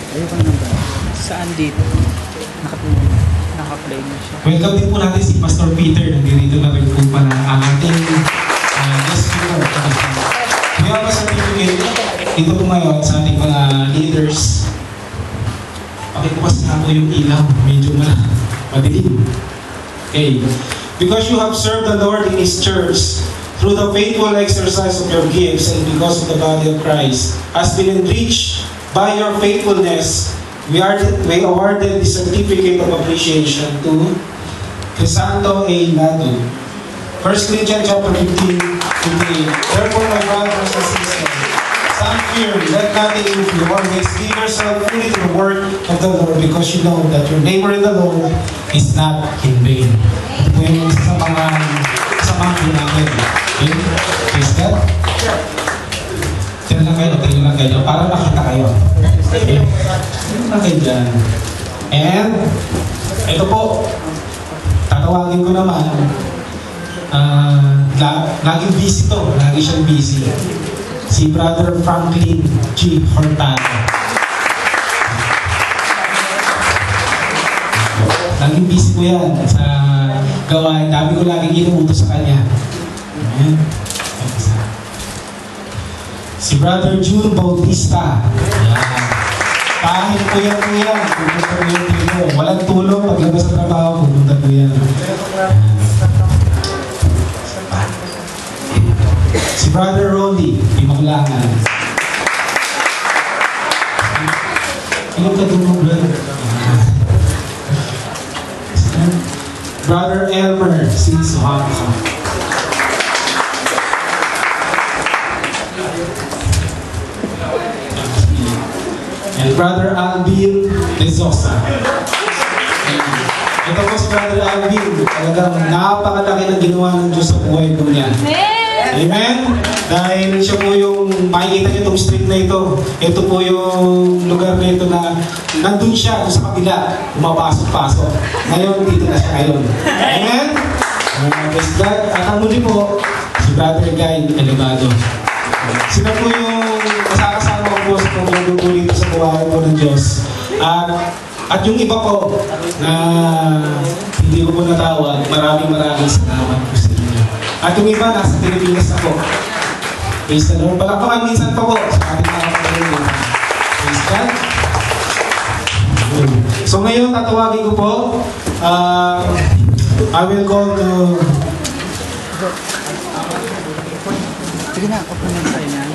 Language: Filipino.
Ayoko na ba? Saan dito? Naka-play na siya. Welcome din po natin si Pastor Peter. Nandito na rin po pala ang ating guest speaker. We have a certificate. Ito po ngayon sa ating mga leaders. Pakibukas na po yung ilaw. Medyo madilim. Okay. Because you have served the Lord in His church through the faithful exercise of your gifts and because of the body of Christ has been enriched by your faithfulness, we awarded the certificate of appreciation to Crisanto A. Lado. 1 Corinthians chapter 15, 58. Therefore, my brothers and sisters, stand firm, let nothing move you, always give yourself fully to the work of the Lord, because you know that your labor in the Lord is not in vain. Ito po yung isa sa mga namin. Okay? Praise God? Tingnan lang kayo, para makita kayo. Okay? Tingnan lang kayo dyan. And, ito po, tatawagin ko naman, laging busy to, lagi siyang busy. Si Brother Franklin G. Hortado. Laging busy ko yan sa gawain. Dami ko laging inuutos sa kanya. Amen. Si Brother June Bautista. Kahit po yan, pupunta po yan dito. Walang tulong, paglabas sa trabaho, pupunta po yan. Si Brother Rolly, Imanglangan. Ilang ka doon mo, brother? Brother Elmer, si Suhaka. And Brother Alvin De Sosa. Ito po si Brother Alvin. Talagang napakalaki ng ginawa ng Diyos sa buhay po niya. Amen? Dahil siya po yung, makikita niyo itong street na ito. Ito po yung lugar na ito na nandun siya sa kabila, pumapasok-pasok. Ngayon, dito na siya ngayon. Amen? Praise God. At ang muli po, si Brother Guy Elevado. Sila po yung kasakasama ko po sa pagluto dito sa buhay po ng Diyos. At yung iba po na hindi ko po natawag, maraming salamat po sa inyo. At yung iba nasa Pilipinas na po. Praise the Lord. Palakpakan minsan pa po sa ating mga kapatid. Praise God. So ngayon tatawagin ko po, I will call to... Sige na, open na tayo na.